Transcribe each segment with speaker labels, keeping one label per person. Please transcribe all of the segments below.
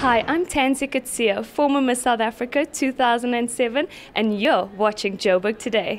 Speaker 1: Hi, I'm Tansy Katsia, former Miss South Africa 2007, and you're watching Joburg Today.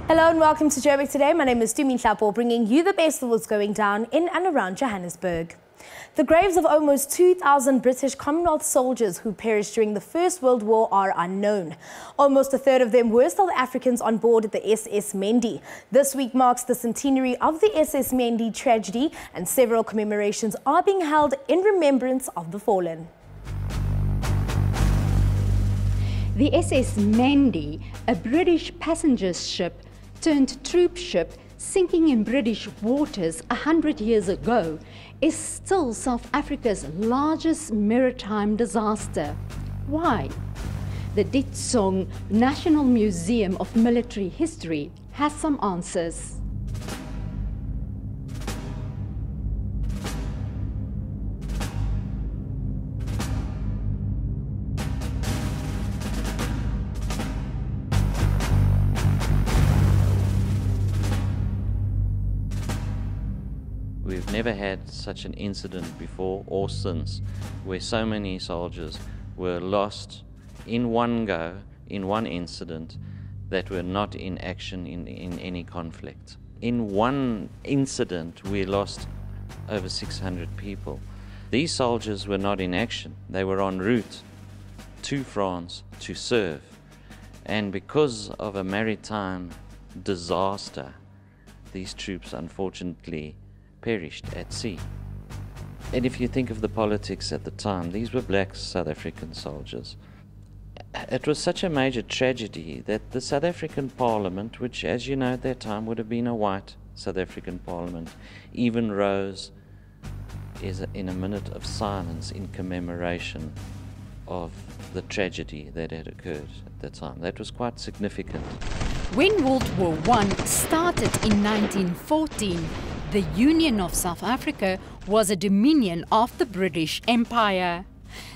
Speaker 2: Hello and welcome to Joburg Today. My name is Tumi Hlapo, bringing you the best of what's going down in and around Johannesburg. The graves of almost 2,000 British Commonwealth soldiers who perished during the First World War are unknown. Almost a third of them were South Africans on board the SS Mendi. This week marks the centenary of the SS Mendi tragedy, and several commemorations are being held in remembrance of the fallen.
Speaker 3: The SS Mendi, a British passenger ship turned troop ship sinking in British waters 100 years ago, is still South Africa's largest maritime disaster. Why? The Ditsong National Museum of Military History has some answers.
Speaker 4: We've never had such an incident before or since, where so many soldiers were lost in one go, in one incident, that were not in action in any conflict. In one incident, we lost over 600 people. These soldiers were not in action. They were en route to France to serve. And because of a maritime disaster, these troops unfortunately perished at sea. And if you think of the politics at the time, these were black South African soldiers. It was such a major tragedy that the South African Parliament, which as you know at that time would have been a white South African Parliament, even rose in a minute of silence in commemoration of the tragedy that had occurred at the time. That was quite significant.
Speaker 3: When World War I started in 1914, the Union of South Africa was a dominion of the British Empire.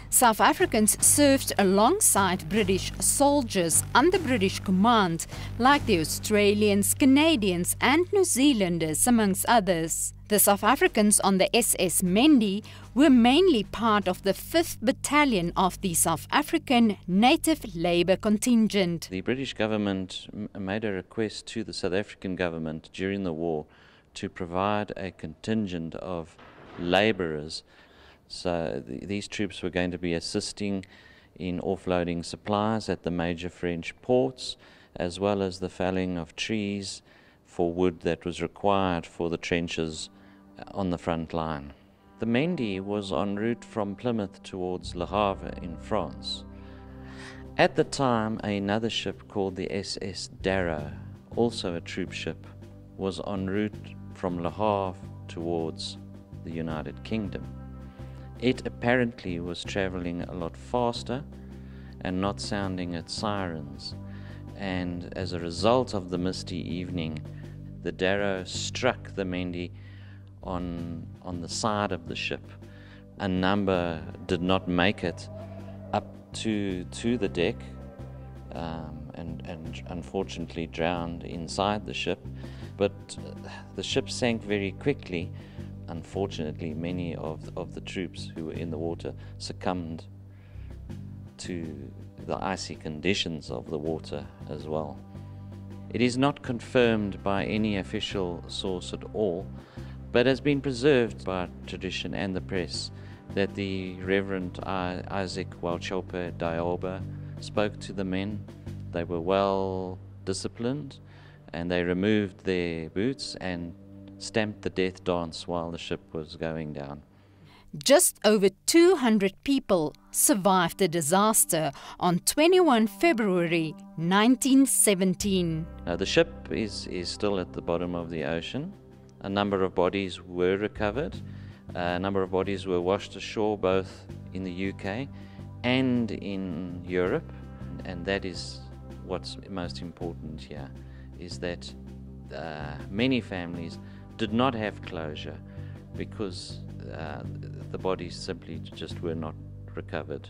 Speaker 3: South Africans served alongside British soldiers under British command, like the Australians, Canadians and New Zealanders, amongst others. The South Africans on the SS Mendi were mainly part of the 5th Battalion of the South African Native Labour Contingent.
Speaker 4: The British government made a request to the South African government during the war to provide a contingent of labourers. So these troops were going to be assisting in offloading supplies at the major French ports, as well as the felling of trees for wood that was required for the trenches on the front line. The Mendi was en route from Plymouth towards Le Havre in France. At the time, another ship called the SS Darrow, also a troop ship, was en route from Le Havre towards the United Kingdom. It apparently was travelling a lot faster and not sounding its sirens, and as a result of the misty evening, the Darrow struck the Mendi on the side of the ship. A number did not make it up to the deck and unfortunately drowned inside the ship. But the ship sank very quickly. Unfortunately, many of the troops who were in the water succumbed to the icy conditions of the water as well. It is not confirmed by any official source at all, but has been preserved by tradition and the press that the Reverend Isaac Walchope Dayoba spoke to the men. They were well disciplined, and they removed their boots and stamped the death dance while the ship was going down.
Speaker 3: Just over 200 people survived the disaster on 21 February 1917.
Speaker 4: Now, the ship is still at the bottom of the ocean. A number of bodies were recovered. A number of bodies were washed ashore both in the UK and in Europe. And that is what's most important here, is that many families did not have closure because the bodies simply just were not recovered.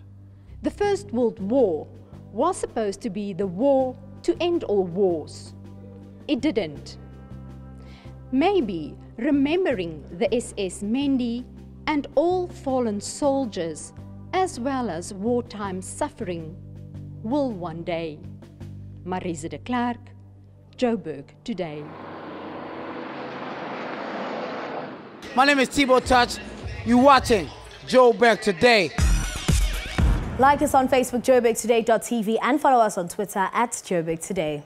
Speaker 3: The First World War was supposed to be the war to end all wars. It didn't. Maybe remembering the SS Mendi and all fallen soldiers, as well as wartime suffering, will one day. Marise de Klerk, Joburg Today.
Speaker 5: My name is Thibaut Touch. You're watching Joburg Today.
Speaker 2: Like us on Facebook, joburgtoday.tv, and follow us on Twitter at Joburg Today.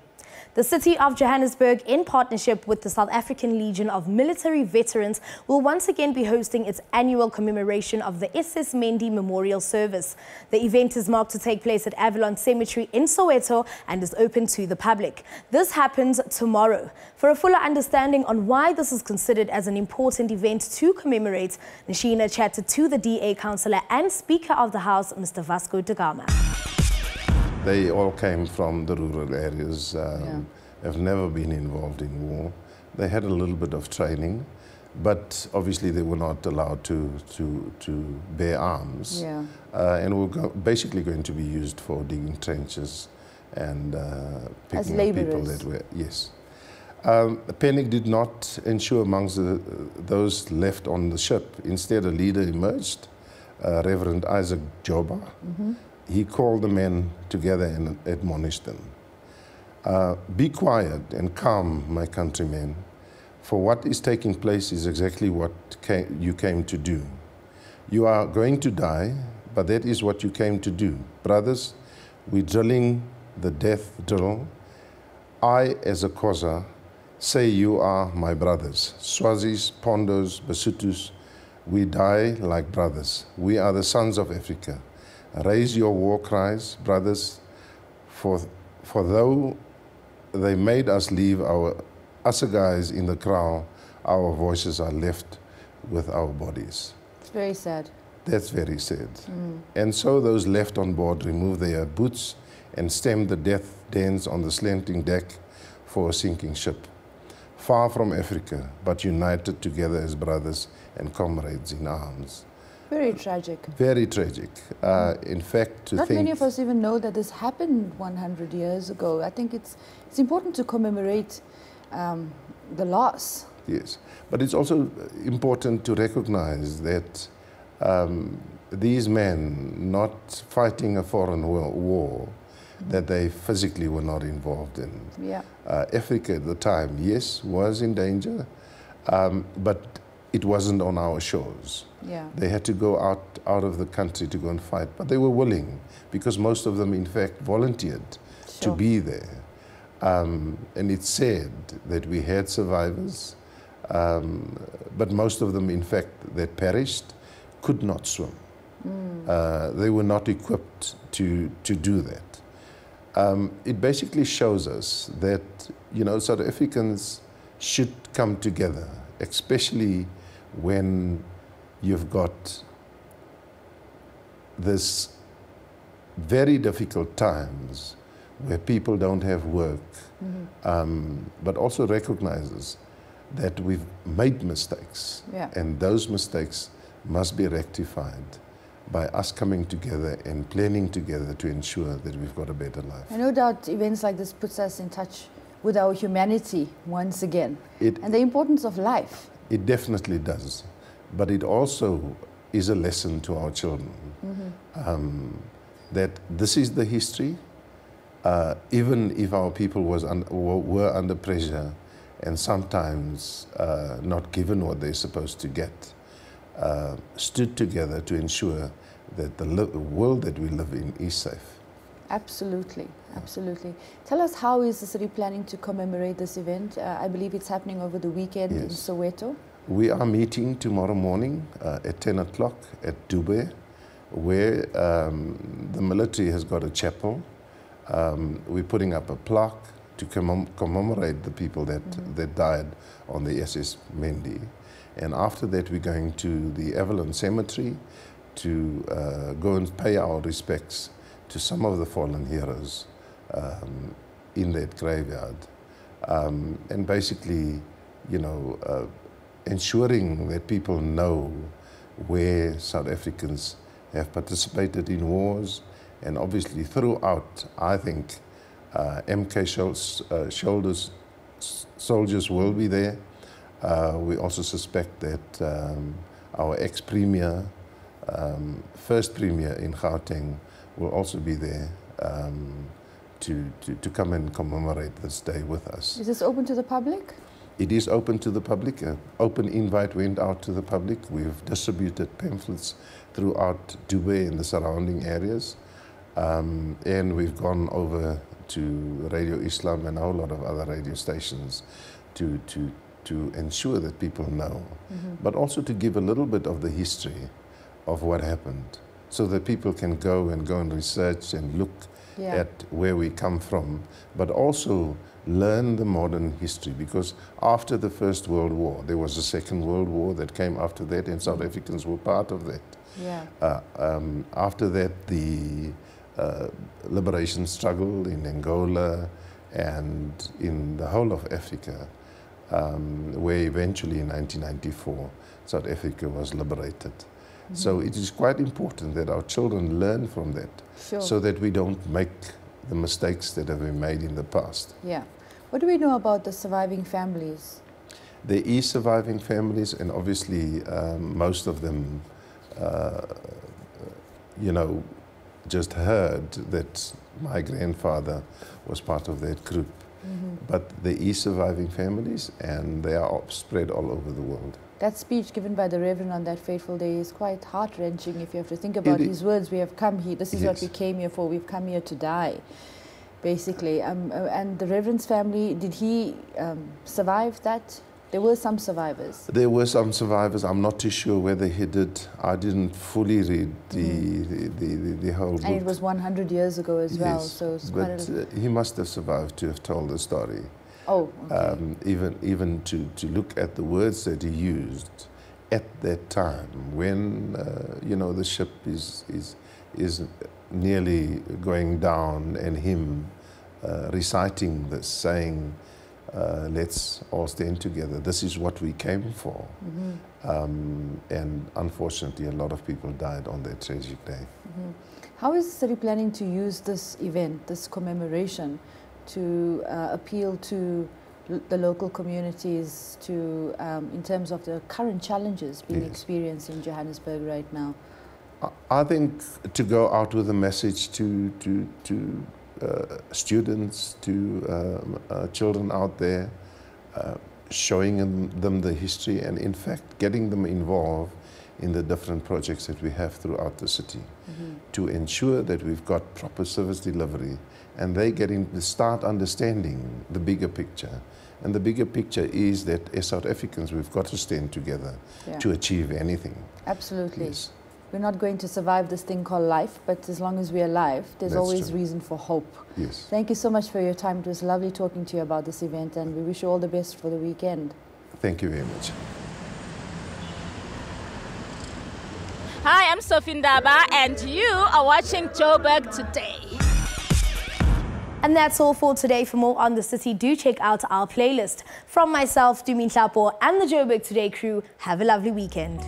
Speaker 2: The city of Johannesburg, in partnership with the South African Legion of Military Veterans, will once again be hosting its annual commemoration of the SS Mendi Memorial Service. The event is marked to take place at Avalon Cemetery in Soweto and is open to the public. This happens tomorrow. For a fuller understanding on why this is considered as an important event to commemorate, Nashina chatted to the DA councillor and Speaker of the House, Mr. Vasco da Gama.
Speaker 6: They all came from the rural areas, have never been involved in war. They had a little bit of training, but obviously they were not allowed to bear arms. And were basically going to be used for digging trenches and picking up people that were, yes. The panic did not ensue amongst those left on the ship. Instead, a leader emerged, Reverend Isaac Joba. He called the men together and admonished them. Be quiet and calm, my countrymen, for what is taking place is exactly what you came to do. You are going to die, but that is what you came to do. Brothers, we're drilling the death drill. I, as a Xhosa, say you are my brothers. Swazis, Pondos, Basutus, we die like brothers. We are the sons of Africa. Raise your war cries, brothers, for though they made us leave our assegais in the kraal, our voices are left with our bodies.
Speaker 7: It's very sad.
Speaker 6: That's very sad. And so those left on board removed their boots and stemmed the death dance on the slanting deck for a sinking ship. Far from Africa, but united together as brothers and comrades in arms.
Speaker 7: Very tragic.
Speaker 6: Very tragic. In fact,
Speaker 7: Not many of us even know that this happened 100 years ago. I think it's important to commemorate the loss.
Speaker 6: Yes, but it's also important to recognize that these men, not fighting a foreign war, that they physically were not involved in. Africa at the time, yes, was in danger, but it wasn't on our shores. They had to go out of the country to go and fight, but they were willing because most of them, in fact, volunteered to be there. And it's said that we had survivors, but most of them, in fact, that perished could not swim. They were not equipped to do that. It basically shows us that, you know, South Africans should come together, especially when you've got this very difficult times where people don't have work, but also recognizes that we've made mistakes, and those mistakes must be rectified by us coming together and planning together to ensure that we've got a better life.
Speaker 7: I no doubt events like this puts us in touch with our humanity once again, and the importance of life.
Speaker 6: It definitely does, but it also is a lesson to our children that this is the history. Even if our people were under pressure and sometimes not given what they're supposed to get, stood together to ensure that the world that we live in is safe.
Speaker 7: Absolutely, absolutely. Tell us, how is the city planning to commemorate this event? I believe it's happening over the weekend in Soweto.
Speaker 6: We are meeting tomorrow morning at 10 o'clock at Dube, where the military has got a chapel. We're putting up a plaque to commemorate the people that died on the SS Mendi. And after that, we're going to the Avalon Cemetery to go and pay our respects to some of the fallen heroes in that graveyard. And basically, you know, ensuring that people know where South Africans have participated in wars. And obviously throughout, I think, MK soldiers will be there. We also suspect that our ex-premier, first premier in Gauteng, will also be there to come and commemorate this day with us.
Speaker 7: Is this open to the public?
Speaker 6: It is open to the public. An open invite went out to the public. We've distributed pamphlets throughout Dubai and the surrounding areas. And we've gone over to Radio Islam and a whole lot of other radio stations to ensure that people know, but also to give a little bit of the history of what happened, so that people can go and research and look at where we come from, but also learn the modern history, because after the First World War, there was a Second World War that came after that, and South Africans were part of that. After that, the liberation struggle in Angola and in the whole of Africa, where eventually in 1994, South Africa was liberated. So it is quite important that our children learn from that, so that we don't make the mistakes that have been made in the past.
Speaker 7: Yeah. What do we know about the surviving families?
Speaker 6: There is surviving families, and obviously most of them, you know, just heard that my grandfather was part of that group. But there is surviving families, and they are spread all over the world.
Speaker 7: That speech given by the Reverend on that fateful day is quite heart-wrenching if you have to think about his words. We have come here, this is what we came here for, we've come here to die, basically. And the Reverend's family, did he survive that? There were some survivors. There were some survivors.
Speaker 6: I'm not too sure whether he did. I didn't fully read the whole book.
Speaker 7: And it was 100 years ago as well. So it's
Speaker 6: but he must have survived to have told the story.
Speaker 7: Oh, okay.
Speaker 6: Even to look at the words that he used at that time, when you know, the ship is nearly going down, and him reciting this, saying, let's all stand together. This is what we came for. And unfortunately, a lot of people died on that tragic day.
Speaker 7: How is the city planning to use this event, this commemoration, to appeal to the local communities to, in terms of the current challenges being experienced in Johannesburg right now?
Speaker 6: I think to go out with a message to students, to children out there, showing them the history, and in fact getting them involved in the different projects that we have throughout the city, to ensure that we've got proper service delivery, and they start understanding the bigger picture. And the bigger picture is that as South Africans, we've got to stand together to achieve anything.
Speaker 7: Absolutely.
Speaker 6: Yes.
Speaker 7: We're not going to survive this thing called life, but as long as we're alive, there's always reason for hope.
Speaker 6: Yes.
Speaker 7: Thank you so much for your time. It was lovely talking to you about this event, and we wish you all the best for the weekend.
Speaker 6: Thank you very much.
Speaker 8: Hi, I'm Sophie Ndaba, and you are watching Joburg Today.
Speaker 2: And that's all for today. For more on the city, do check out our playlist. From myself, Dumin Tlapo, and the Joburg Today crew, have a lovely weekend.